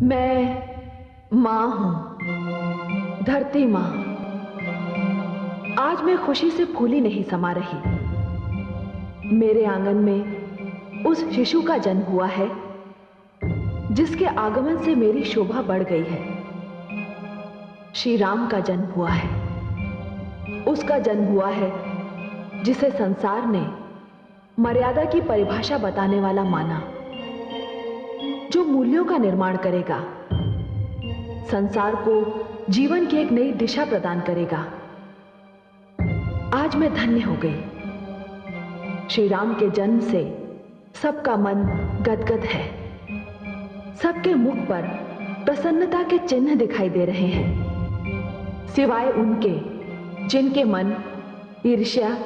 मैं माँ हूं, धरती माँ। आज मैं खुशी से फूली नहीं समा रही। मेरे आंगन में उस शिशु का जन्म हुआ है जिसके आगमन से मेरी शोभा बढ़ गई है। श्री राम का जन्म हुआ है। उसका जन्म हुआ है जिसे संसार ने मर्यादा की परिभाषा बताने वाला माना, जो मूल्यों का निर्माण करेगा, संसार को जीवन की एक नई दिशा प्रदान करेगा। आज मैं धन्य हो गई। श्री राम के जन्म से सबका मन गदगद है। सबके मुख पर प्रसन्नता के चिन्ह दिखाई दे रहे हैं, सिवाय उनके जिनके मन ईर्ष्या,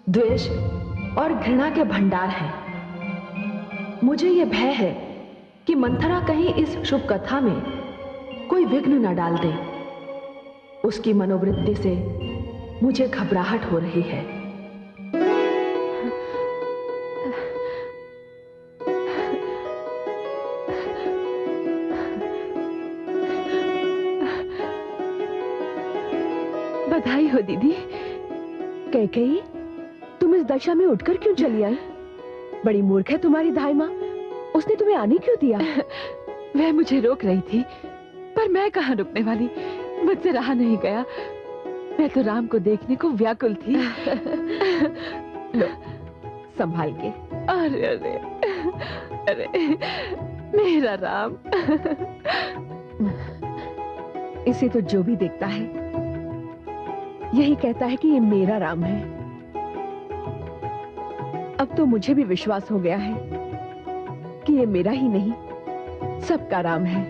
द्वेष और घृणा के भंडार हैं। मुझे यह भय है कि मंथरा कहीं इस शुभ कथा में कोई विघ्न न डाल दे। उसकी मनोवृत्ति से मुझे घबराहट हो रही है। बधाई हो दीदी। कैकेयी, तुम इस दशा में उठकर क्यों चली आई? बड़ी मूर्ख है तुम्हारी धाई माँ। उसने तुम्हें आने क्यों दिया? वह मुझे रोक रही थी, पर मैं कहाँ रुकने वाली। मुझसे रहा नहीं गया। मैं तो राम को देखने को व्याकुल थी। लो, संभाल के। अरे अरे अरे, मेरा राम। इसे तो जो भी देखता है यही कहता है कि ये मेरा राम है। अब तो मुझे भी विश्वास हो गया है कि ये मेरा ही नहीं, सबका राम है।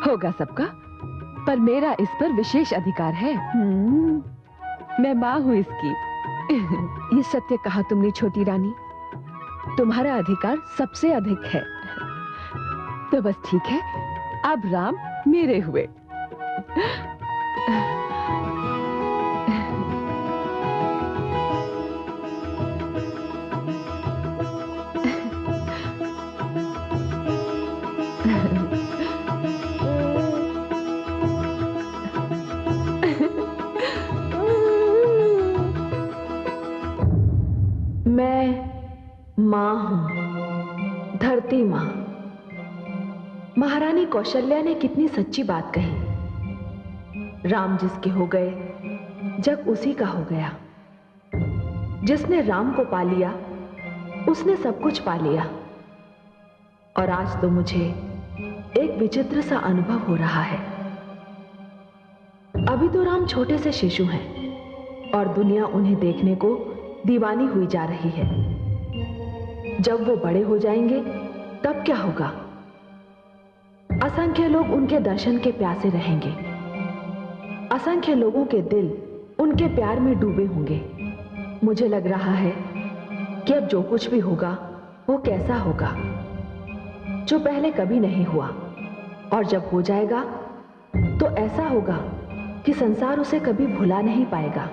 होगा सबका, पर मेरा इस पर विशेष अधिकार है। मैं माँ हूं इसकी। ये सत्य कहा तुमने छोटी रानी। तुम्हारा अधिकार सबसे अधिक है। तो बस ठीक है, अब राम मेरे हुए। मैं माँ हूं, धरती माँ। महारानी कौशल्या ने कितनी सच्ची बात कही। राम जिसके हो गए, जग उसी का हो गया। जिसने राम को पा लिया, उसने सब कुछ पा लिया। और आज तो मुझे एक विचित्र सा अनुभव हो रहा है। अभी तो राम छोटे से शिशु हैं और दुनिया उन्हें देखने को दीवानी हुई जा रही है। जब वो बड़े हो जाएंगे तब क्या होगा? असंख्य लोग उनके दर्शन के प्यासे रहेंगे। असंख्य लोगों के दिल उनके प्यार में डूबे होंगे। मुझे लग रहा है कि अब जो कुछ भी होगा वो कैसा होगा, जो पहले कभी नहीं हुआ। और जब हो जाएगा तो ऐसा होगा कि संसार उसे कभी भुला नहीं पाएगा।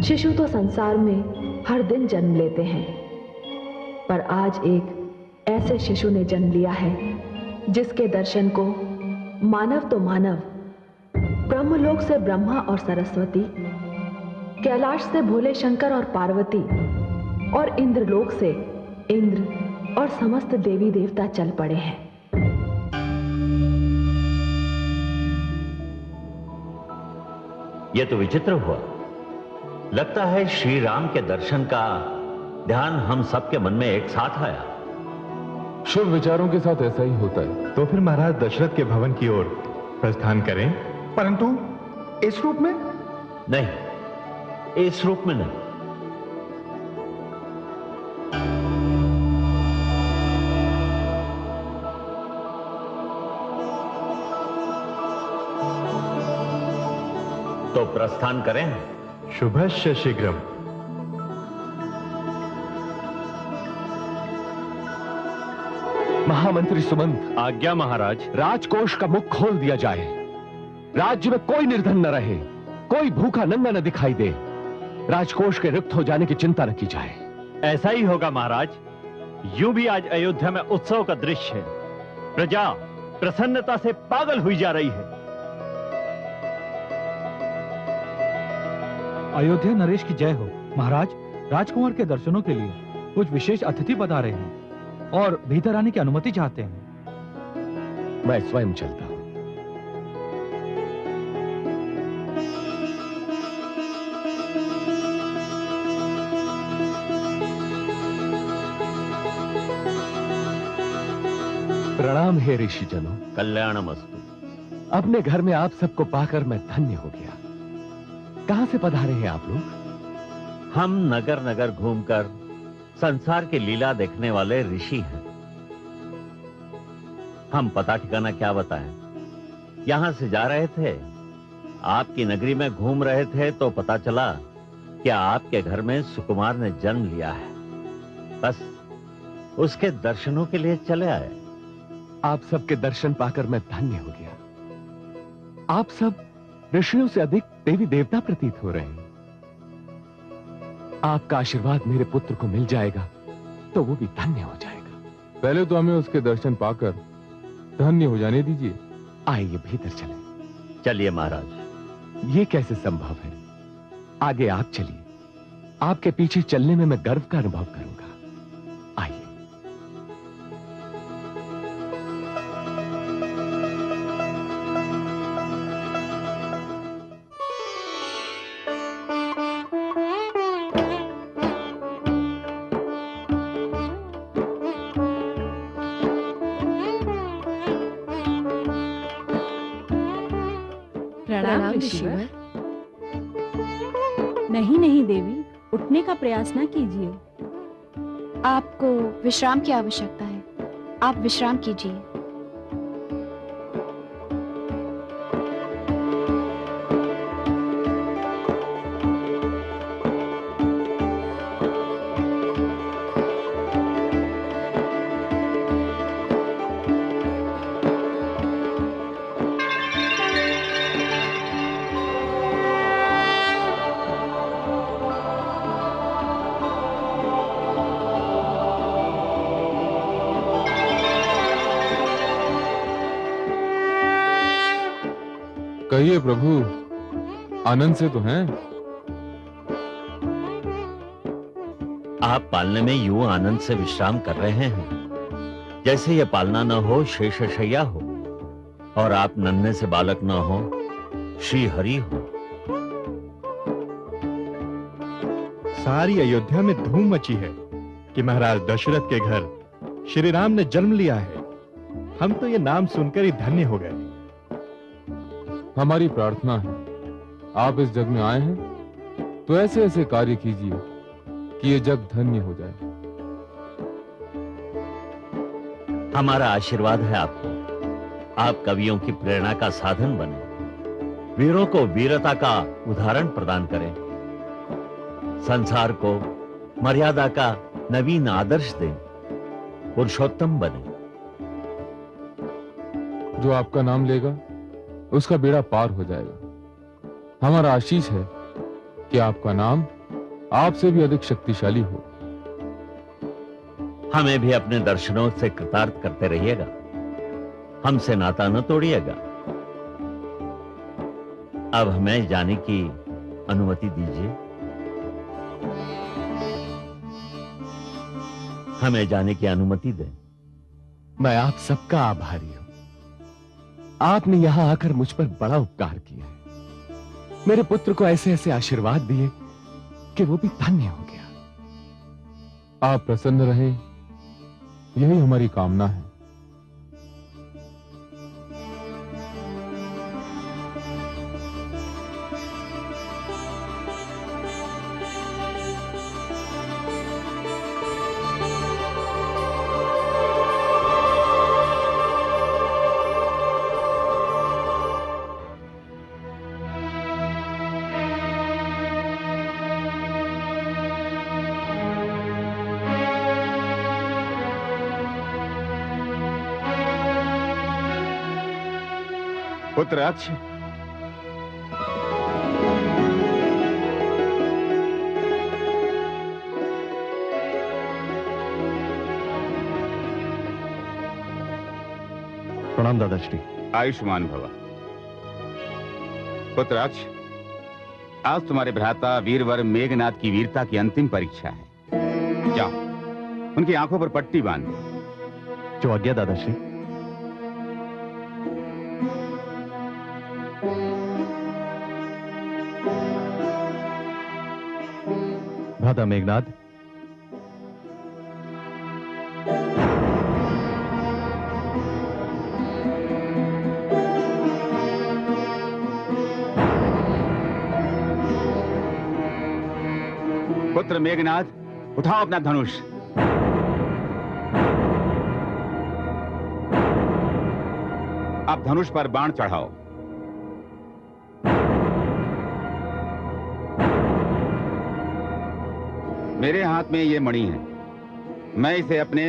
शिशु तो संसार में हर दिन जन्म लेते हैं, पर आज एक ऐसे शिशु ने जन्म लिया है जिसके दर्शन को मानव तो मानव, ब्रह्मलोक से ब्रह्मा और सरस्वती, कैलाश से भोले शंकर और पार्वती, और इंद्रलोक से इंद्र और समस्त देवी देवता चल पड़े हैं। यह तो विचित्र हुआ। लगता है श्री राम के दर्शन का ध्यान हम सबके मन में एक साथ आया। शुभ विचारों के साथ ऐसा ही होता है। तो फिर महाराज दशरथ के भवन की ओर प्रस्थान करें, परंतु इस रूप में नहीं, इस रूप में नहीं। तो प्रस्थान करें। शुभस्य शीघ्रम। महामंत्री सुमंत। आज्ञा महाराज। राजकोष का मुख खोल दिया जाए। राज्य में कोई निर्धन न रहे, कोई भूखा नंगा न दिखाई दे। राजकोष के रिक्त हो जाने की चिंता न की जाए। ऐसा ही होगा महाराज। यूं भी आज अयोध्या में उत्सव का दृश्य है। प्रजा प्रसन्नता से पागल हुई जा रही है। अयोध्या नरेश की जय हो। महाराज, राजकुमार के दर्शनों के लिए कुछ विशेष अतिथि पधारे हैं और भीतर आने की अनुमति चाहते हैं। मैं स्वयं चलता हूं। प्रणाम हे ऋषिजनों। कल्याणमस्तु। अपने घर में आप सबको पाकर मैं धन्य हो गया। कहां से पधारे हैं आप लोग? हम नगर नगर घूमकर संसार की लीला देखने वाले ऋषि हैं। हम पता ठिकाना क्या बताएं? यहां से जा रहे थे, आपकी नगरी में घूम रहे थे तो पता चला कि आपके घर में सुकुमार ने जन्म लिया है। बस उसके दर्शनों के लिए चले आए। आप सबके दर्शन पाकर मैं धन्य हो गया। आप सब ऋषियों से अधिक देवी देवता प्रतीत हो रहे हैं। आपका आशीर्वाद मेरे पुत्र को मिल जाएगा तो वो भी धन्य हो जाएगा। पहले तो हमें उसके दर्शन पाकर धन्य हो जाने दीजिए। आइए भीतर चलें। चलिए महाराज। ये कैसे संभव है? आगे आप चलिए। आपके पीछे चलने में मैं गर्व का अनुभव करूंगा। आइए। प्रणाम ऋषिवर। नहीं नहीं देवी, उठने का प्रयास न कीजिए। आपको विश्राम की आवश्यकता है, आप विश्राम कीजिए। कहिए प्रभु, आनंद से तो हैं? आप पालने में यूं आनंद से विश्राम कर रहे हैं जैसे ये पालना न हो शेषशय्या हो और आप नन्हे से बालक न हो श्री हरि हो। सारी अयोध्या में धूम मची है कि महाराज दशरथ के घर श्री राम ने जन्म लिया है। हम तो ये नाम सुनकर ही धन्य हो गए। हमारी प्रार्थना है, आप इस जग में आए हैं तो ऐसे ऐसे कार्य कीजिए कि ये जग धन्य हो जाए। हमारा आशीर्वाद है आपको। आप कवियों की प्रेरणा का साधन बने, वीरों को वीरता का उदाहरण प्रदान करें, संसार को मर्यादा का नवीन आदर्श दें, पुरुषोत्तम बने। जो आपका नाम लेगा उसका बेड़ा पार हो जाएगा। हमारा आशीष है कि आपका नाम आपसे भी अधिक शक्तिशाली हो। हमें भी अपने दर्शनों से कृतार्थ करते रहिएगा, हमसे नाता न तोड़िएगा। अब हमें जाने की अनुमति दीजिए। हमें जाने की अनुमति दें। मैं आप सबका आभारी हूं। आपने यहां आकर मुझ पर बड़ा उपकार किया है। मेरे पुत्र को ऐसे ऐसे आशीर्वाद दिए कि वो भी धन्य हो गया। आप प्रसन्न रहें, यही हमारी कामना है। पुत्र अक्ष, प्रणाम दादाश्री। आयुष्मान भव। पुत्राक्ष, आज तुम्हारे भ्राता वीरवर मेघनाथ की वीरता की अंतिम परीक्षा है। जाओ, उनकी आंखों पर पट्टी बांध दो। जो आज्ञा दादाश्री। भ्राता मेघनाथ, पुत्र मेघनाथ, उठाओ अपना धनुष। अब धनुष पर बाण चढ़ाओ। मेरे हाथ में ये मणि है, मैं इसे अपने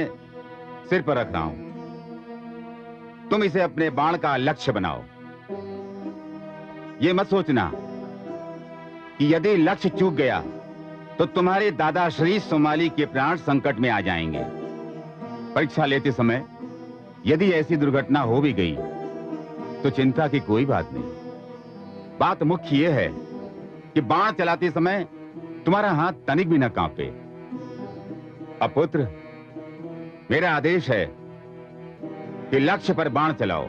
सिर पर रख रहा हूं। तुम इसे अपने बाण का लक्ष्य बनाओ। ये मत सोचना कि यदि लक्ष्य चूक गया तो तुम्हारे दादा श्री सोमाली के प्राण संकट में आ जाएंगे। परीक्षा लेते समय यदि ऐसी दुर्घटना हो भी गई तो चिंता की कोई बात नहीं। बात मुख्य यह है कि बाण चलाते समय तुम्हारा हाथ तनिक भी न कांपे। अब पुत्र, मेरा आदेश है कि लक्ष्य पर बाण चलाओ।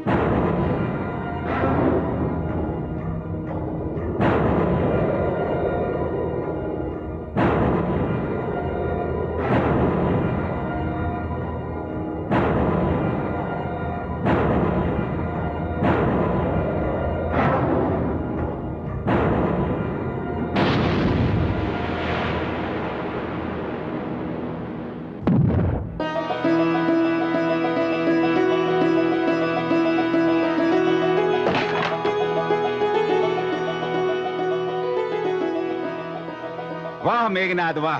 वाह मेघनाथ वाह,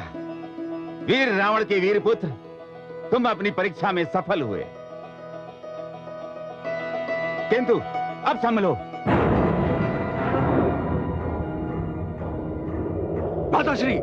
वीर रावण के वीर पुत्र, तुम अपनी परीक्षा में सफल हुए। किंतु अब संभलो। माताश्री,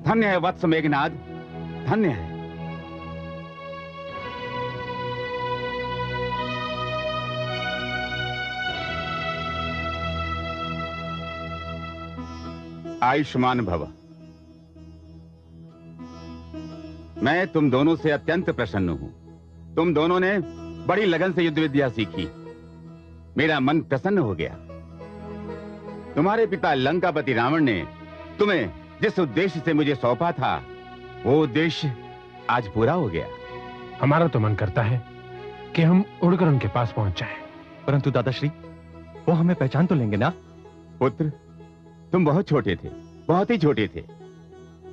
धन्य है वत्स मेघनाद, धन्य है। आयुष्मान भव। मैं तुम दोनों से अत्यंत प्रसन्न हूं। तुम दोनों ने बड़ी लगन से युद्ध विद्या सीखी। मेरा मन प्रसन्न हो गया। तुम्हारे पिता लंकापति रावण ने तुम्हें जिस उद्देश्य से मुझे सौंपा था, वो उद्देश्य आज पूरा हो गया। हमारा तो मन करता है कि हम उड़कर उनके पास पहुंच जाएं। परंतु दादाश्री, वो हमें पहचान तो लेंगे ना? पुत्र, तुम बहुत छोटे थे, बहुत ही छोटे थे,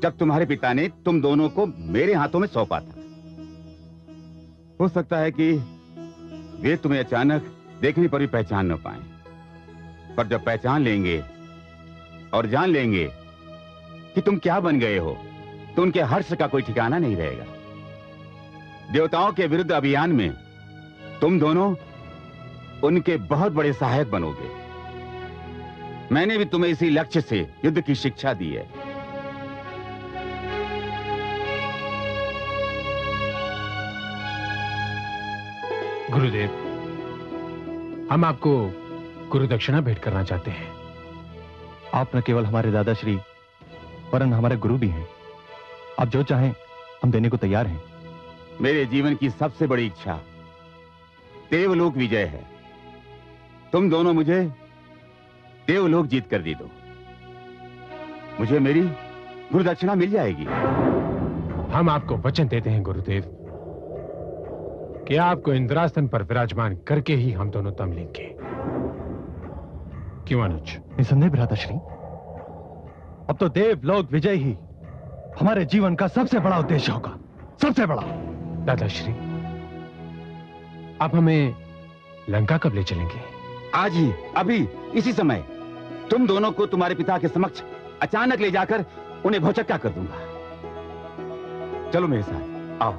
जब तुम्हारे पिता ने तुम दोनों को मेरे हाथों में सौंपा था। हो सकता है कि वे तुम्हें अचानक देखने पर भी पहचान न पाए, पर जब पहचान लेंगे और जान लेंगे कि तुम क्या बन गए हो तो उनके हर्ष का कोई ठिकाना नहीं रहेगा। देवताओं के विरुद्ध अभियान में तुम दोनों उनके बहुत बड़े सहायक बनोगे। मैंने भी तुम्हें इसी लक्ष्य से युद्ध की शिक्षा दी है। गुरुदेव, हम आपको गुरु दक्षिणा भेंट करना चाहते हैं। आप न केवल हमारे दादाश्री वरन हमारे गुरु भी हैं। आप जो चाहें हम देने को तैयार हैं। मेरे जीवन की सबसे बड़ी इच्छा देवलोक विजय है। तुम दोनों मुझे देवलोक जीत कर दे दो, मुझे मेरी गुरु दक्षिणा मिल जाएगी। हम आपको वचन देते हैं गुरुदेव कि आपको इंद्रासन पर विराजमान करके ही हम दोनों दम लेंगे। क्यों अनुज? निसंदेह भ्राताश्री, अब तो देवलोक विजय ही हमारे जीवन का सबसे बड़ा उद्देश्य होगा, सबसे बड़ा। दादाश्री, आप हमें लंका कब ले चलेंगे? आज ही, अभी, इसी समय। तुम दोनों को तुम्हारे पिता के समक्ष अचानक ले जाकर उन्हें भौचक्का कर दूंगा। चलो मेरे साथ, आओ।